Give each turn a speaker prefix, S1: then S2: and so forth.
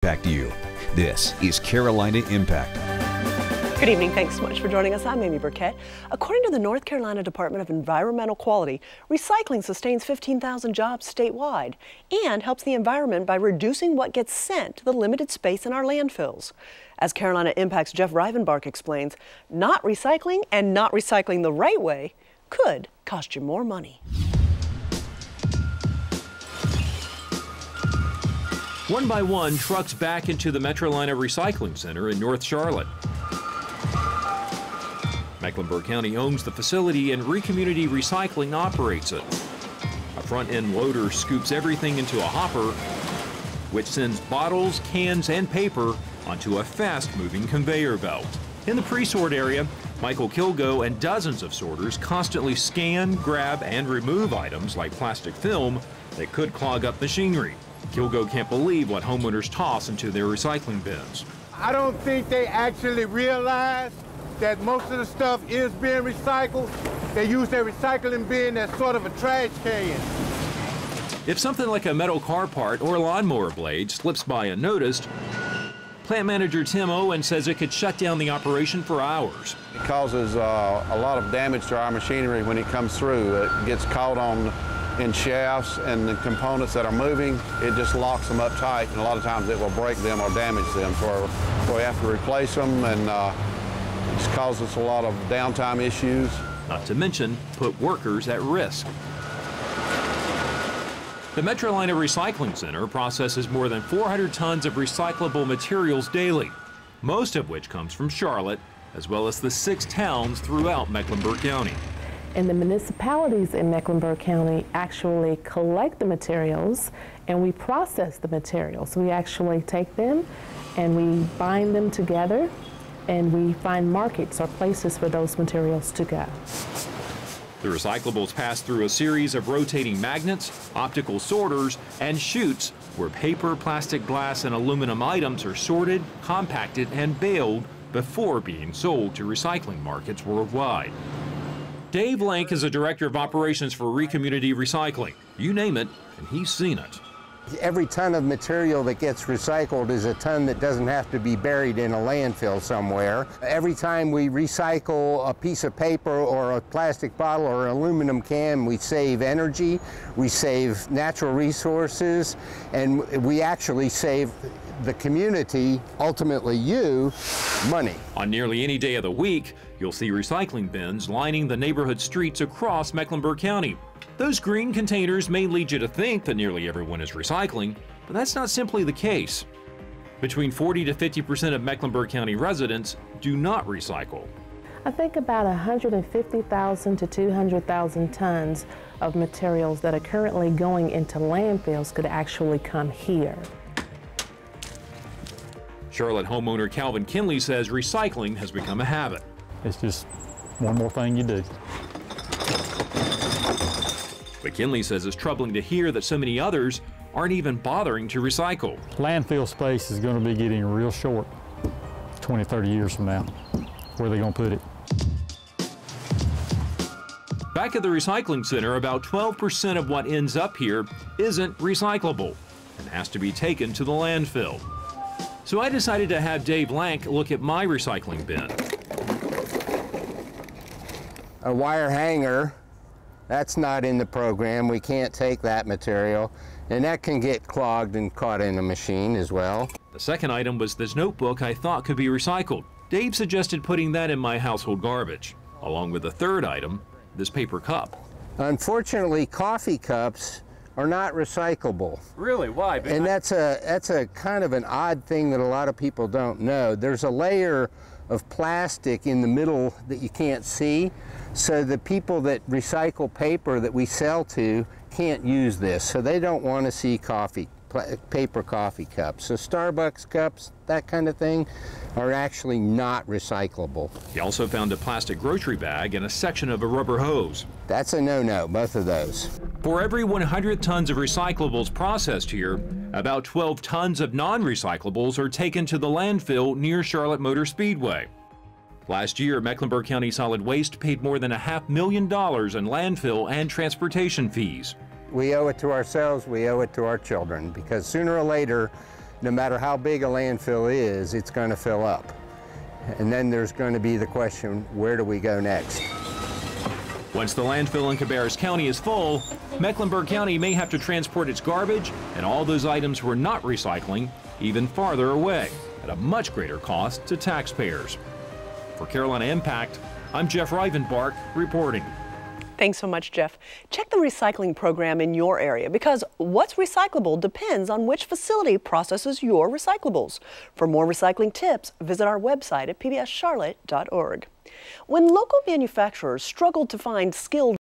S1: Back to you. This is Carolina Impact.
S2: Good evening. Thanks so much for joining us. I'm Amy Burkett. According to the North Carolina Department of Environmental Quality, recycling sustains 15,000 jobs statewide and helps the environment by reducing what gets sent to the limited space in our landfills. As Carolina Impact's Jeff Rivenbark explains, not recycling and not recycling the right way could cost you more money.
S3: One by one, trucks back into the Metrolina Recycling Center in North Charlotte. Mecklenburg County owns the facility and ReCommunity Recycling operates it. A front-end loader scoops everything into a hopper, which sends bottles, cans, and paper onto a fast-moving conveyor belt. In the pre-sort area, Michael Kilgo and dozens of sorters constantly scan, grab, and remove items like plastic film that could clog up machinery. Kilgo can't believe what homeowners toss into their recycling bins.
S4: I don't think they actually realize that most of the stuff is being recycled. They use their recycling bin as sort of a trash can.
S3: If something like a metal car part or a lawnmower blade slips by unnoticed, plant manager Tim Owen says it could shut down the operation for hours.
S5: It causes a lot of damage to our machinery when it comes through. It gets caught in shafts and the components that are moving. It just locks them up tight, and a lot of times it will break them or damage them. So we have to replace them, and it just causes a lot of downtime issues.
S3: Not to mention, put workers at risk. The Metrolina Recycling Center processes more than 400 tons of recyclable materials daily, most of which comes from Charlotte, as well as the 6 towns throughout Mecklenburg County.
S6: And the municipalities in Mecklenburg County actually collect the materials and we process the materials. We actually take them and we bind them together and we find markets or places for those materials to go.
S3: The recyclables pass through a series of rotating magnets, optical sorters, and chutes where paper, plastic, glass, and aluminum items are sorted, compacted, and baled before being sold to recycling markets worldwide. Dave Lank is a director of operations for ReCommunity Recycling. You name it, and he's seen it.
S7: Every ton of material that gets recycled is a ton that doesn't have to be buried in a landfill somewhere. Every time we recycle a piece of paper or a plastic bottle or an aluminum can, we save energy, we save natural resources, and we actually save the community, ultimately you, money.
S3: On nearly any day of the week, you'll see recycling bins lining the neighborhood streets across Mecklenburg County. Those green containers may lead you to think that nearly everyone is recycling, but that's not simply the case. Between 40 to 50% of Mecklenburg County residents do not recycle.
S6: I think about 150,000 to 200,000 tons of materials that are currently going into landfills could actually come here.
S3: Charlotte homeowner Calvin Kinley says recycling has become a habit.
S8: It's just one more thing you do.
S3: But Kinley says it's troubling to hear that so many others aren't even bothering to recycle.
S8: Landfill space is going to be getting real short 20, 30 years from now. Where are they going to put it?
S3: Back at the recycling center, about 12% of what ends up here isn't recyclable and has to be taken to the landfill. So I decided to have Dave Lank look at my recycling bin.
S7: A wire hanger, that's not in the program. We can't take that material, and that can get clogged and caught in a machine as well.
S3: The second item was this notebook I thought could be recycled. Dave suggested putting that in my household garbage, along with the third item, this paper cup.
S7: Unfortunately, coffee cups are not recyclable.
S3: Really? Why?
S7: And that's a kind of an odd thing that a lot of people don't know. There's a layer of plastic in the middle that you can't see, so the people that recycle paper that we sell to can't use this, so they don't want to see paper coffee cups. So Starbucks cups, that kind of thing, are actually not recyclable.
S3: He also found a plastic grocery bag and a section of a rubber hose.
S7: That's a no-no, both of those.
S3: For every 100 tons of recyclables processed here, about 12 tons of non-recyclables are taken to the landfill near Charlotte Motor Speedway. Last year, Mecklenburg County Solid Waste paid more than $500,000 in landfill and transportation fees.
S7: We owe it to ourselves, we owe it to our children, because sooner or later, no matter how big a landfill is, it's going to fill up. And then there's going to be the question, where do we go next?
S3: Once the landfill in Cabarrus County is full, Mecklenburg County may have to transport its garbage and all those items we're not recycling even farther away at a much greater cost to taxpayers. For Carolina Impact, I'm Jeff Rivenbark reporting.
S2: Thanks so much, Jeff. Check the recycling program in your area because what's recyclable depends on which facility processes your recyclables. For more recycling tips, visit our website at pbscharlotte.org. When local manufacturers struggled to find skilled